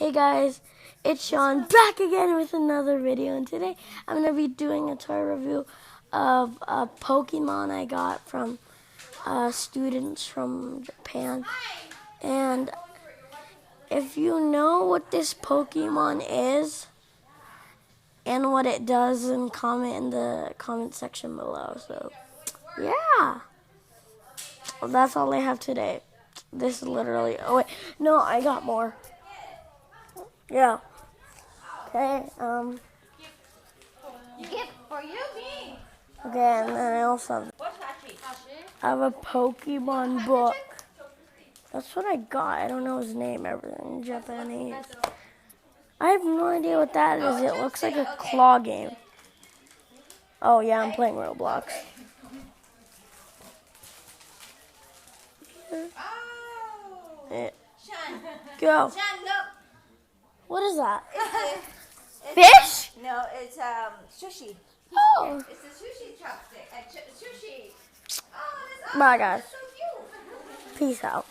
Hey guys, it's Sean back again with another video, and today I'm going to be doing a toy review of a Pokemon I got from students from Japan. And if you know what this Pokemon is and what it does, then comment in the comment section below. So yeah, well, that's all I have today. This is literally, oh wait, no, I got more. Yeah. Okay, Gift for you, me. okay, and then I also have a Pokemon book. That's what I got. I don't know his name, everything in Japanese. I have no idea what that is. It looks like a claw game. Oh yeah, I'm playing Roblox. Go. What is that? Fish? No, it's sushi. Oh. It's a sushi chopstick. Sushi. Oh, that's Bye guys. so cute. Peace out.